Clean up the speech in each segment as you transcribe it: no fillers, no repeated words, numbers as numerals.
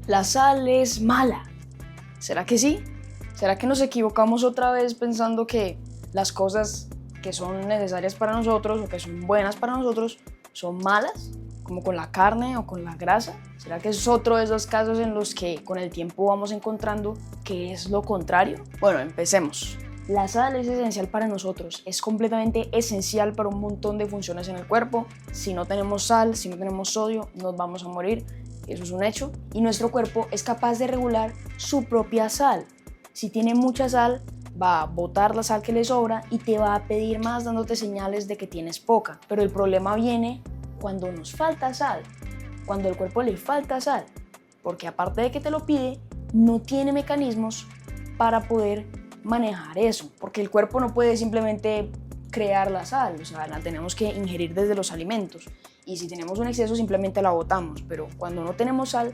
La sal es mala. ¿Será que sí? ¿Será que nos equivocamos otra vez pensando que las cosas que son necesarias para nosotros o que son buenas para nosotros son malas? Como con la carne o con la grasa. ¿Será que es otro de esos casos en los que con el tiempo vamos encontrando que es lo contrario? Bueno, empecemos. La sal es esencial para nosotros, es completamente esencial para un montón de funciones en el cuerpo. Si no tenemos sal, si no tenemos sodio, nos vamos a morir, eso es un hecho. Y nuestro cuerpo es capaz de regular su propia sal. Si tiene mucha sal, va a botar la sal que le sobra y te va a pedir más dándote señales de que tienes poca. Pero el problema viene cuando nos falta sal, cuando al cuerpo le falta sal, porque aparte de que te lo pide, no tiene mecanismos para poder manejar eso, porque el cuerpo no puede simplemente crear la sal, o sea, la tenemos que ingerir desde los alimentos, y si tenemos un exceso simplemente la botamos, pero cuando no tenemos sal,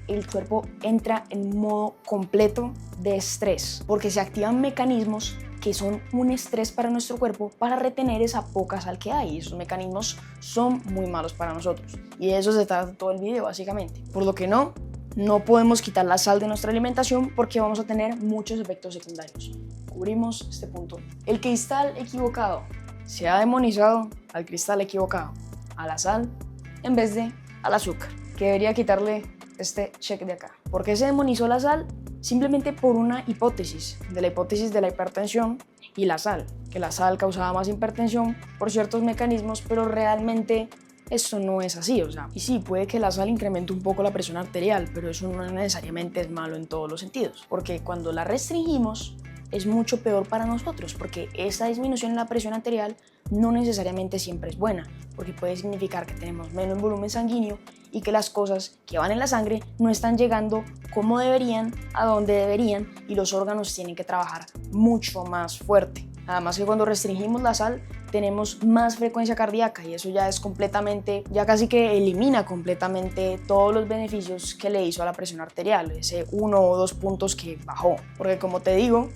el cuerpo entra en modo completo de estrés, porque se activan mecanismos que son un estrés para nuestro cuerpo para retener esa poca sal que hay. Esos mecanismos son muy malos para nosotros, y de eso se trata todo el video básicamente, por lo que no podemos quitar la sal de nuestra alimentación porque vamos a tener muchos efectos secundarios. Cubrimos este punto. El cristal equivocado. Se ha demonizado al cristal equivocado, a la sal en vez de al azúcar, que debería quitarle este check de acá. ¿Por qué se demonizó la sal? Simplemente por una hipótesis, de la hipótesis de la hipertensión y la sal, que la sal causaba más hipertensión por ciertos mecanismos, pero realmente esto no es así, o sea, y sí, puede que la sal incremente un poco la presión arterial, pero eso no necesariamente es malo en todos los sentidos, porque cuando la restringimos es mucho peor para nosotros, porque esa disminución en la presión arterial no necesariamente siempre es buena, porque puede significar que tenemos menos volumen sanguíneo y que las cosas que van en la sangre no están llegando como deberían, a donde deberían, y los órganos tienen que trabajar mucho más fuerte. Además que cuando restringimos la sal tenemos más frecuencia cardíaca y eso ya es completamente, ya casi que elimina completamente todos los beneficios que le hizo a la presión arterial, ese 1 o 2 puntos que bajó. Porque como te digo,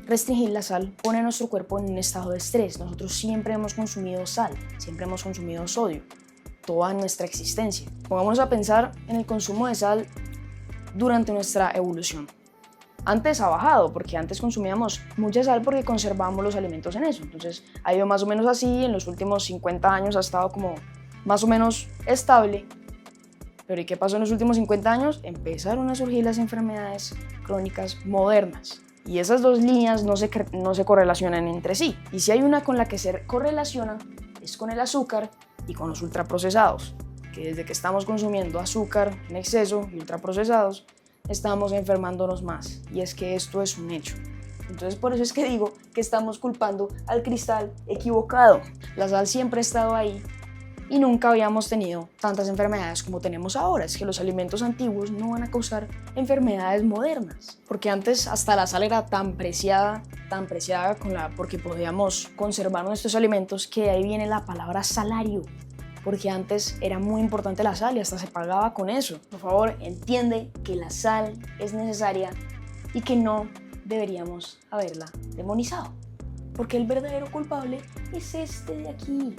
restringir la sal pone a nuestro cuerpo en un estado de estrés. Nosotros siempre hemos consumido sal, siempre hemos consumido sodio, toda nuestra existencia. Pongámonos a pensar en el consumo de sal durante nuestra evolución. Antes ha bajado, porque antes consumíamos mucha sal porque conservábamos los alimentos en eso. Entonces ha ido más o menos así, en los últimos 50 años ha estado como más o menos estable. Pero ¿y qué pasó en los últimos 50 años? Empezaron a surgir las enfermedades crónicas modernas. Y esas dos líneas no se correlacionan entre sí. Y si hay una con la que se correlaciona, es con el azúcar y con los ultraprocesados. Que desde que estamos consumiendo azúcar en exceso y ultraprocesados, estamos enfermándonos más, y es que esto es un hecho. Entonces por eso es que digo que estamos culpando al cristal equivocado. La sal siempre ha estado ahí y nunca habíamos tenido tantas enfermedades como tenemos ahora. Es que los alimentos antiguos no van a causar enfermedades modernas, porque antes hasta la sal era tan preciada porque podíamos conservar nuestros alimentos, que de ahí viene la palabra salario, porque antes era muy importante la sal y hasta se pagaba con eso. Por favor, entiende que la sal es necesaria y que no deberíamos haberla demonizado, porque el verdadero culpable es este de aquí,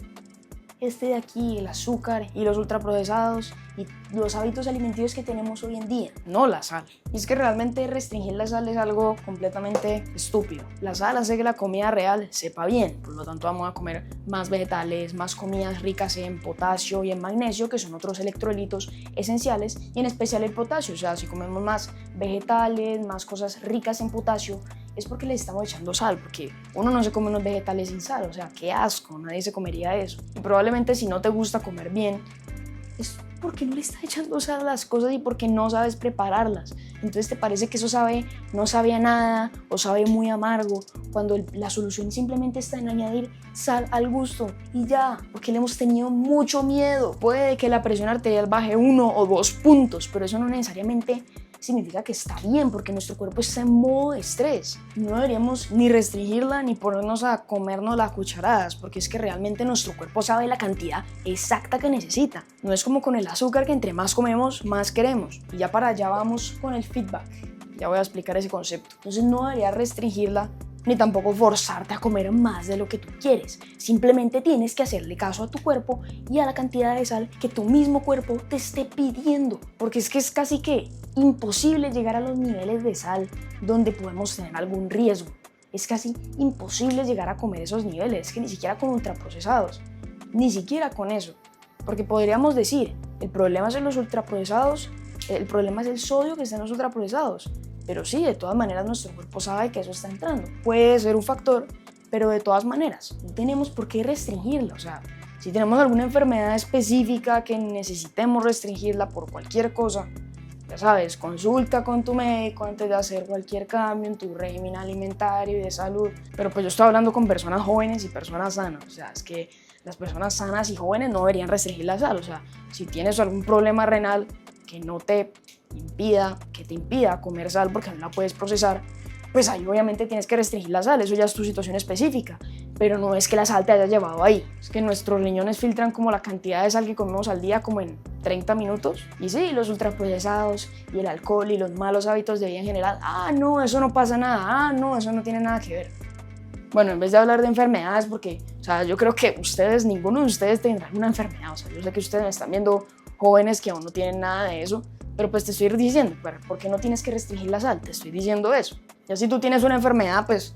el azúcar y los ultraprocesados y los hábitos alimenticios que tenemos hoy en día, no la sal. Y es que realmente restringir la sal es algo completamente estúpido. La sal hace que la comida real sepa bien, por lo tanto vamos a comer más vegetales, más comidas ricas en potasio y en magnesio, que son otros electrolitos esenciales, y en especial el potasio. O sea, si comemos más vegetales, más cosas ricas en potasio, es porque le estamos echando sal, porque uno no se come unos vegetales sin sal, o sea, qué asco, nadie se comería eso. Y probablemente si no te gusta comer bien, es porque no le estás echando sal a las cosas y porque no sabes prepararlas. Entonces te parece que eso no sabe a nada o sabe muy amargo, cuando la solución simplemente está en añadir sal al gusto y ya, porque le hemos tenido mucho miedo. Puede que la presión arterial baje 1 o 2 puntos, pero eso no necesariamente significa que está bien, porque nuestro cuerpo está en modo de estrés. No deberíamos ni restringirla ni ponernos a comernos las cucharadas, porque es que realmente nuestro cuerpo sabe la cantidad exacta que necesita. No es como con el azúcar, que entre más comemos, más queremos. Y ya para allá vamos con el feedback. Ya voy a explicar ese concepto. Entonces no debería restringirla ni tampoco forzarte a comer más de lo que tú quieres. Simplemente tienes que hacerle caso a tu cuerpo y a la cantidad de sal que tu mismo cuerpo te esté pidiendo, porque es que es casi que imposible llegar a los niveles de sal donde podemos tener algún riesgo. Es casi imposible llegar a comer esos niveles, que ni siquiera con ultraprocesados, ni siquiera con eso, porque podríamos decir, el problema es en los ultraprocesados, el problema es el sodio que está en los ultraprocesados. Pero sí, de todas maneras nuestro cuerpo sabe que eso está entrando. Puede ser un factor, pero de todas maneras no tenemos por qué restringirlo. O sea, si tenemos alguna enfermedad específica que necesitemos restringirla por cualquier cosa, ya sabes, consulta con tu médico antes de hacer cualquier cambio en tu régimen alimentario y de salud. Pero pues yo estoy hablando con personas jóvenes y personas sanas. O sea, es que las personas sanas y jóvenes no deberían restringir la sal. O sea, si tienes algún problema renal que no te impida comer sal porque no la puedes procesar, pues ahí obviamente tienes que restringir la sal, eso ya es tu situación específica, pero no es que la sal te haya llevado ahí, es que nuestros riñones filtran como la cantidad de sal que comemos al día como en 30 minutos, y sí, los ultraprocesados y el alcohol y los malos hábitos de vida en general, no, eso no pasa nada, no, eso no tiene nada que ver. Bueno, en vez de hablar de enfermedades, porque, o sea, yo creo que ninguno de ustedes tendrá una enfermedad, o sea, yo sé que ustedes me están viendo jóvenes que aún no tienen nada de eso, pero pues te estoy diciendo, ¿por qué no tienes que restringir la sal? Te estoy diciendo eso. Ya si tú tienes una enfermedad, pues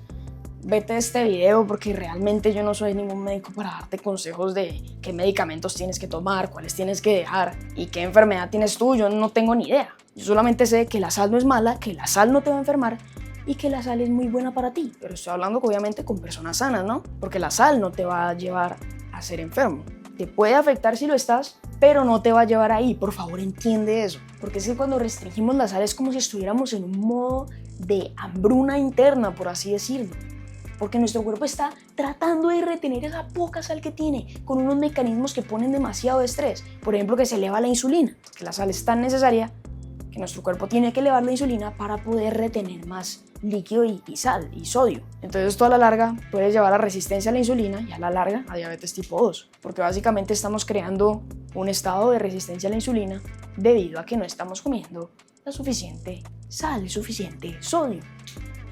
vete a este video, porque realmente yo no soy ningún médico para darte consejos de qué medicamentos tienes que tomar, cuáles tienes que dejar y qué enfermedad tienes tú, yo no tengo ni idea. Yo solamente sé que la sal no es mala, que la sal no te va a enfermar y que la sal es muy buena para ti. Pero estoy hablando obviamente con personas sanas, ¿no? Porque la sal no te va a llevar a ser enfermo. Te puede afectar si lo estás, pero no te va a llevar ahí. Por favor, entiende eso. Porque es que cuando restringimos la sal es como si estuviéramos en un modo de hambruna interna, por así decirlo. Porque nuestro cuerpo está tratando de retener esa poca sal que tiene con unos mecanismos que ponen demasiado estrés. Por ejemplo, que se eleva la insulina, que la sal es tan necesaria que nuestro cuerpo tiene que elevar la insulina para poder retener más líquido y sal y sodio. Entonces esto a la larga puede llevar a resistencia a la insulina y a la larga a diabetes tipo 2, porque básicamente estamos creando un estado de resistencia a la insulina debido a que no estamos comiendo la suficiente sal y suficiente sodio.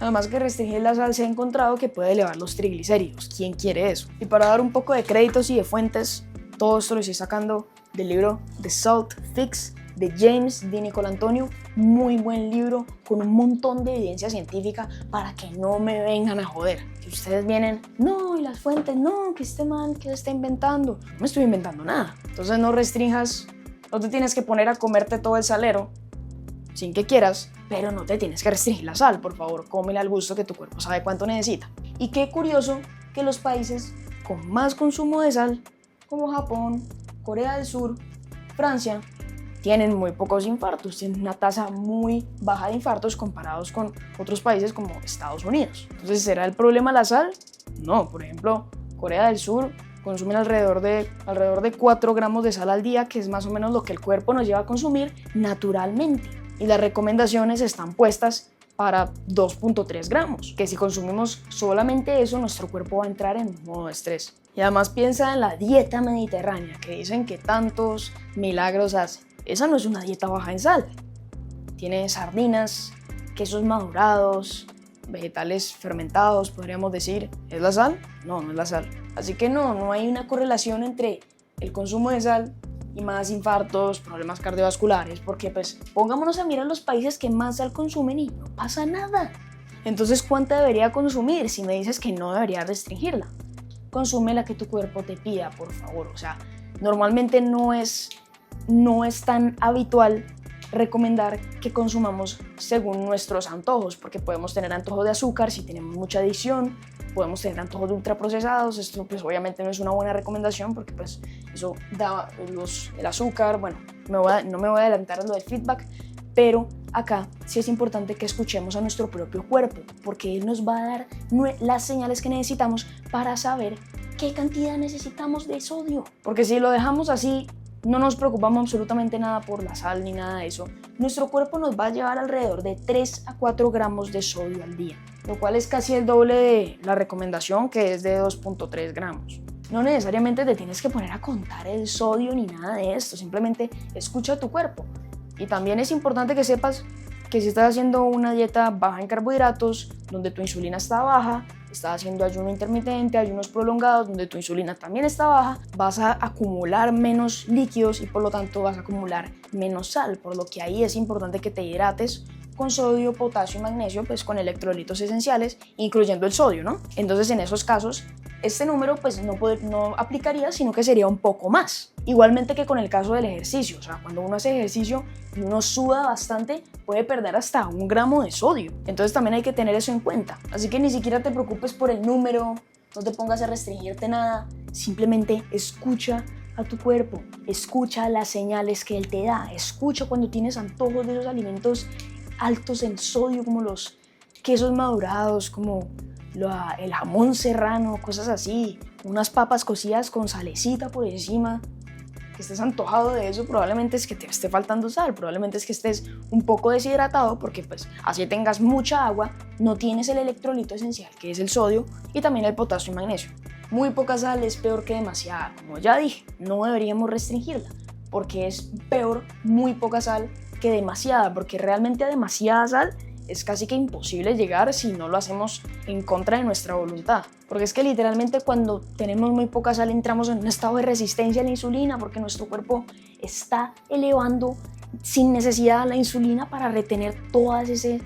Además que restringir la sal se ha encontrado que puede elevar los triglicéridos. ¿Quién quiere eso? Y para dar un poco de créditos y de fuentes, todo esto lo estoy sacando del libro The Salt Fix de James Di Nicolantonio, muy buen libro con un montón de evidencia científica para que no me vengan a joder. Que ustedes vienen, no, y las fuentes, no, que este man que se está inventando. No me estoy inventando nada. Entonces no restringas, no te tienes que poner a comerte todo el salero sin que quieras, pero no te tienes que restringir la sal, por favor, cómela al gusto que tu cuerpo sabe cuánto necesita. Y qué curioso que los países con más consumo de sal, como Japón, Corea del Sur, Francia, tienen muy pocos infartos, tienen una tasa muy baja de infartos comparados con otros países como Estados Unidos. Entonces, ¿será el problema la sal? No, por ejemplo, Corea del Sur consumen alrededor de 4 gramos de sal al día, que es más o menos lo que el cuerpo nos lleva a consumir naturalmente. Y las recomendaciones están puestas para 2.3 gramos, que si consumimos solamente eso, nuestro cuerpo va a entrar en modo estrés. Y además piensa en la dieta mediterránea, que dicen que tantos milagros hace. Esa no es una dieta baja en sal. Tiene sardinas, quesos madurados, vegetales fermentados, podríamos decir. ¿Es la sal? No, no es la sal. Así que no hay una correlación entre el consumo de sal y más infartos, problemas cardiovasculares, porque pues pongámonos a mirar los países que más sal consumen y no pasa nada. Entonces, ¿cuánta debería consumir si me dices que no debería restringirla? Consume la que tu cuerpo te pida, por favor. O sea, normalmente no es tan habitual recomendar que consumamos según nuestros antojos, porque podemos tener antojos de azúcar si tenemos mucha adicción, podemos tener antojos de ultraprocesados. Esto pues obviamente no es una buena recomendación porque pues eso da el azúcar. Bueno, no me voy a adelantar a lo del feedback, pero acá sí es importante que escuchemos a nuestro propio cuerpo, porque él nos va a dar las señales que necesitamos para saber qué cantidad necesitamos de sodio, porque si lo dejamos así, no nos preocupamos absolutamente nada por la sal ni nada de eso, nuestro cuerpo nos va a llevar alrededor de 3 a 4 gramos de sodio al día, lo cual es casi el doble de la recomendación, que es de 2.3 gramos. No necesariamente te tienes que poner a contar el sodio ni nada de esto, simplemente escucha tu cuerpo. Y también es importante que sepas que si estás haciendo una dieta baja en carbohidratos, donde tu insulina está baja, estás haciendo ayuno intermitente, ayunos prolongados, donde tu insulina también está baja, vas a acumular menos líquidos y por lo tanto vas a acumular menos sal, por lo que ahí es importante que te hidrates con sodio, potasio y magnesio, pues con electrolitos esenciales, incluyendo el sodio, ¿no? Entonces en esos casos, este número pues no aplicaría, sino que sería un poco más. Igualmente que con el caso del ejercicio, o sea, cuando uno hace ejercicio y uno suda bastante, puede perder hasta 1 gramo de sodio. Entonces también hay que tener eso en cuenta. Así que ni siquiera te preocupes por el número, no te pongas a restringirte nada, simplemente escucha a tu cuerpo, escucha las señales que él te da, escucha cuando tienes antojos de esos alimentos altos en sodio como los quesos madurados, como el jamón serrano, cosas así, unas papas cocidas con salecita por encima, que estés antojado de eso, probablemente es que te esté faltando sal, probablemente es que estés un poco deshidratado porque pues así tengas mucha agua, no tienes el electrolito esencial que es el sodio y también el potasio y magnesio. Muy poca sal es peor que demasiada, como ya dije, no deberíamos restringirla porque es peor muy poca sal que demasiada, porque realmente a demasiada sal es casi que imposible llegar si no lo hacemos en contra de nuestra voluntad. Porque es que literalmente cuando tenemos muy poca sal entramos en un estado de resistencia a la insulina porque nuestro cuerpo está elevando sin necesidad la insulina para retener todo ese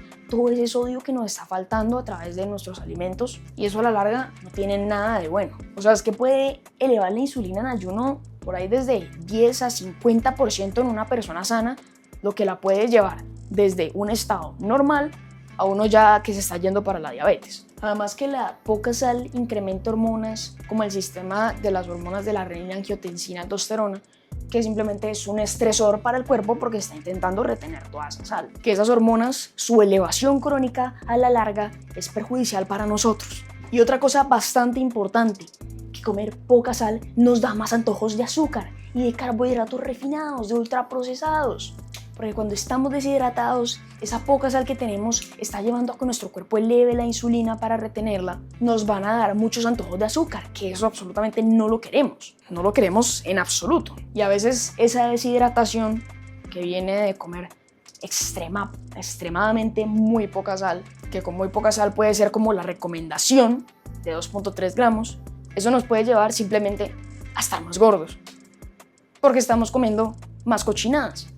sodio que nos está faltando a través de nuestros alimentos y eso a la larga no tiene nada de bueno. O sea, es que puede elevar la insulina en ayuno por ahí desde 10 a 50% en una persona sana, lo que la puede llevar desde un estado normal a uno ya que se está yendo para la diabetes. Además que la poca sal incrementa hormonas como el sistema de las hormonas de la renina, angiotensina, aldosterona, que simplemente es un estresor para el cuerpo porque está intentando retener toda esa sal. Que esas hormonas, su elevación crónica a la larga es perjudicial para nosotros. Y otra cosa bastante importante, que comer poca sal nos da más antojos de azúcar y de carbohidratos refinados, de ultraprocesados. Porque cuando estamos deshidratados, esa poca sal que tenemos está llevando a que nuestro cuerpo eleve la insulina para retenerla. Nos van a dar muchos antojos de azúcar, que eso absolutamente no lo queremos. No lo queremos en absoluto. Y a veces esa deshidratación que viene de comer extremadamente muy poca sal, que con muy poca sal puede ser como la recomendación de 2.3 gramos, eso nos puede llevar simplemente a estar más gordos. Porque estamos comiendo más cochinadas.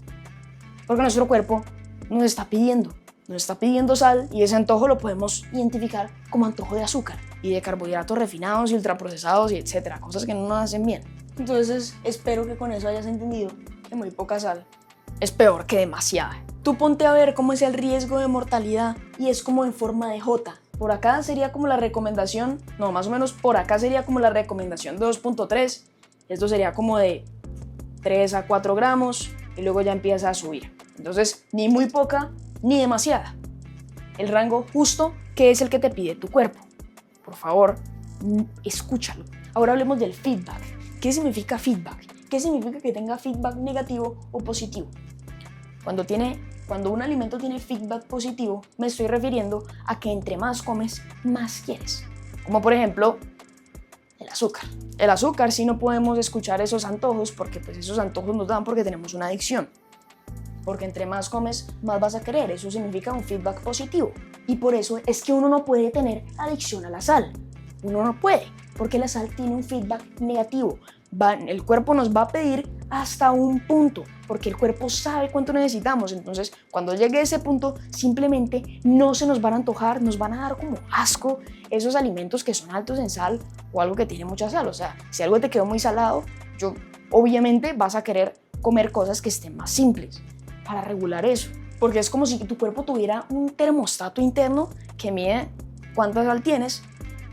Porque nuestro cuerpo nos está pidiendo sal y ese antojo lo podemos identificar como antojo de azúcar y de carbohidratos refinados y ultraprocesados y etcétera, cosas que no nos hacen bien. Entonces espero que con eso hayas entendido que muy poca sal es peor que demasiada. Tú ponte a ver cómo es el riesgo de mortalidad y es como en forma de J. Por acá sería como la recomendación, no, más o menos por acá sería como la recomendación de 2.3, esto sería como de 3 a 4 gramos y luego ya empieza a subir. Entonces, ni muy poca ni demasiada. El rango justo que es el que te pide tu cuerpo. Por favor, escúchalo. Ahora hablemos del feedback. ¿Qué significa feedback? ¿Qué significa que tenga feedback negativo o positivo? Cuando un alimento tiene feedback positivo, me estoy refiriendo a que entre más comes, más quieres. Como por ejemplo, el azúcar. El azúcar sí no podemos escuchar esos antojos porque pues esos antojos nos dan porque tenemos una adicción. Porque entre más comes, más vas a querer. Eso significa un feedback positivo. Y por eso es que uno no puede tener adicción a la sal. Uno no puede, porque la sal tiene un feedback negativo. El cuerpo nos va a pedir hasta un punto, porque el cuerpo sabe cuánto necesitamos. Entonces, cuando llegue a ese punto, simplemente no se nos van a antojar, nos van a dar como asco esos alimentos que son altos en sal o algo que tiene mucha sal. O sea, si algo te quedó muy salado, obviamente vas a querer comer cosas que estén más simples para regular eso. Porque es como si tu cuerpo tuviera un termostato interno que mide cuánta sal tienes,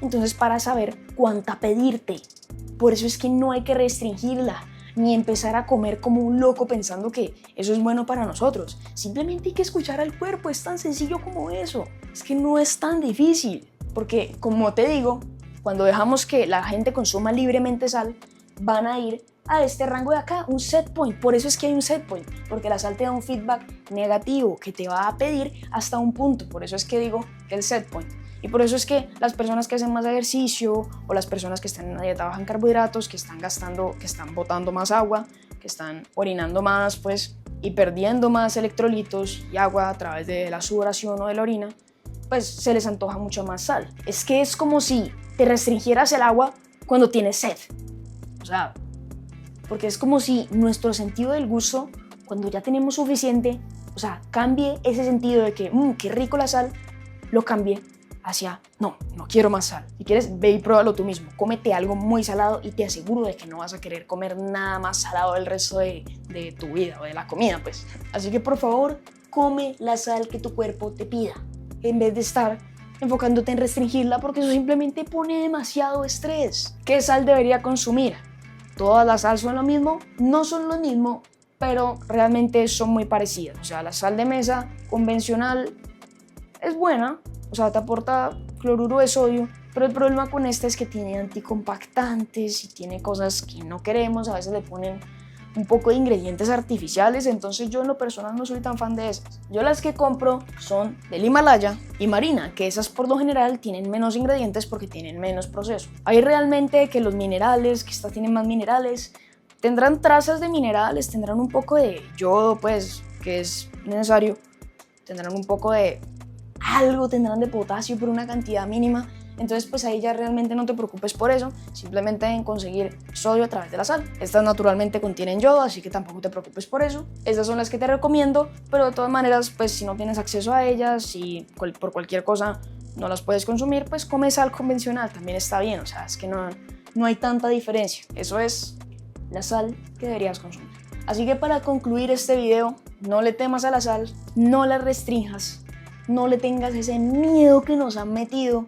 entonces para saber cuánta pedirte. Por eso es que no hay que restringirla, ni empezar a comer como un loco pensando que eso es bueno para nosotros. Simplemente hay que escuchar al cuerpo, es tan sencillo como eso. Es que no es tan difícil, porque como te digo, cuando dejamos que la gente consuma libremente sal, van a ir a este rango de acá, un set point. Por eso es que hay un set point, porque la sal te da un feedback negativo que te va a pedir hasta un punto. Por eso es que digo que el set point. Y por eso es que las personas que hacen más ejercicio o las personas que están en una dieta baja en carbohidratos, que están botando más agua, que están orinando más, pues y perdiendo más electrolitos y agua a través de la sudoración o de la orina, pues se les antoja mucho más sal. Es que es como si te restringieras el agua cuando tienes sed. O sea, porque es como si nuestro sentido del gusto, cuando ya tenemos suficiente, o sea, cambie ese sentido de que, qué rico la sal, lo cambie hacia, no quiero más sal. Si quieres, ve y pruébalo tú mismo. Cómete algo muy salado y te aseguro de que no vas a querer comer nada más salado el resto de tu vida o de la comida, pues. Así que, por favor, come la sal que tu cuerpo te pida, en vez de estar enfocándote en restringirla, porque eso simplemente pone demasiado estrés. ¿Qué sal debería consumir? ¿Todas las sal son lo mismo? No son lo mismo, pero realmente son muy parecidas. O sea, la sal de mesa convencional es buena, o sea, te aporta cloruro de sodio, pero el problema con esta es que tiene anticompactantes y tiene cosas que no queremos. A veces le ponen un poco de ingredientes artificiales, entonces yo en lo personal no soy tan fan de esas. Yo las que compro son del Himalaya y Marina, que esas por lo general tienen menos ingredientes porque tienen menos proceso. Hay realmente que los minerales, que estas tienen más minerales, tendrán trazas de minerales, tendrán un poco de yodo, pues, que es necesario, tendrán un poco de algo, tendrán de potasio, pero una cantidad mínima. Entonces, pues ahí ya realmente no te preocupes por eso, simplemente en conseguir sodio a través de la sal. Estas naturalmente contienen yodo, así que tampoco te preocupes por eso. Estas son las que te recomiendo, pero de todas maneras, pues si no tienes acceso a ellas y por cualquier cosa no las puedes consumir, pues come sal convencional, también está bien. O sea, es que no hay tanta diferencia. Eso es la sal que deberías consumir. Así que para concluir este video, no le temas a la sal, no la restrinjas, no le tengas ese miedo que nos han metido.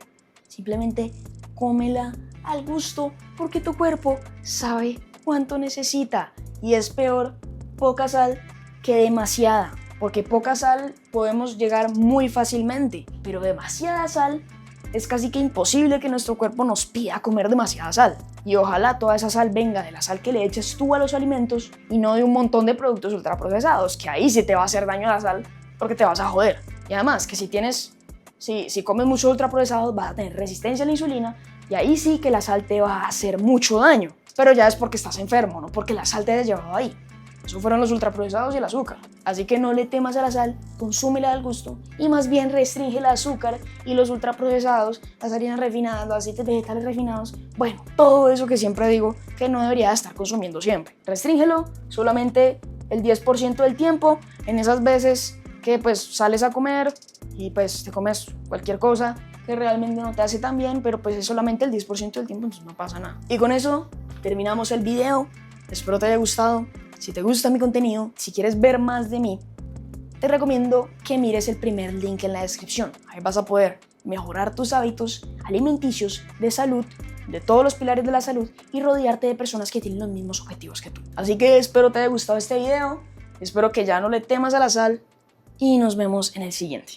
Simplemente cómela al gusto, porque tu cuerpo sabe cuánto necesita. Y es peor poca sal que demasiada, porque poca sal podemos llegar muy fácilmente, pero demasiada sal es casi que imposible que nuestro cuerpo nos pida comer demasiada sal. Y ojalá toda esa sal venga de la sal que le eches tú a los alimentos y no de un montón de productos ultraprocesados, que ahí sí te va a hacer daño a la sal porque te vas a joder. Y además que si comes mucho ultraprocesado vas a tener resistencia a la insulina y ahí sí que la sal te va a hacer mucho daño. Pero ya es porque estás enfermo, no porque la sal te haya llevado ahí. Eso fueron los ultraprocesados y el azúcar. Así que no le temas a la sal, consúmela al gusto y más bien restringe el azúcar y los ultraprocesados, las harinas refinadas, los aceites vegetales refinados. Bueno, todo eso que siempre digo que no debería estar consumiendo siempre. Restríngelo solamente el 10% del tiempo, en esas veces que pues sales a comer y pues te comes cualquier cosa que realmente no te hace tan bien, pero pues es solamente el 10% del tiempo, entonces no pasa nada. Y con eso terminamos el video. Espero te haya gustado. Si te gusta mi contenido, si quieres ver más de mí, te recomiendo que mires el primer link en la descripción. Ahí vas a poder mejorar tus hábitos alimenticios, de salud, de todos los pilares de la salud y rodearte de personas que tienen los mismos objetivos que tú. Así que espero te haya gustado este video, espero que ya no le temas a la sal y nos vemos en el siguiente.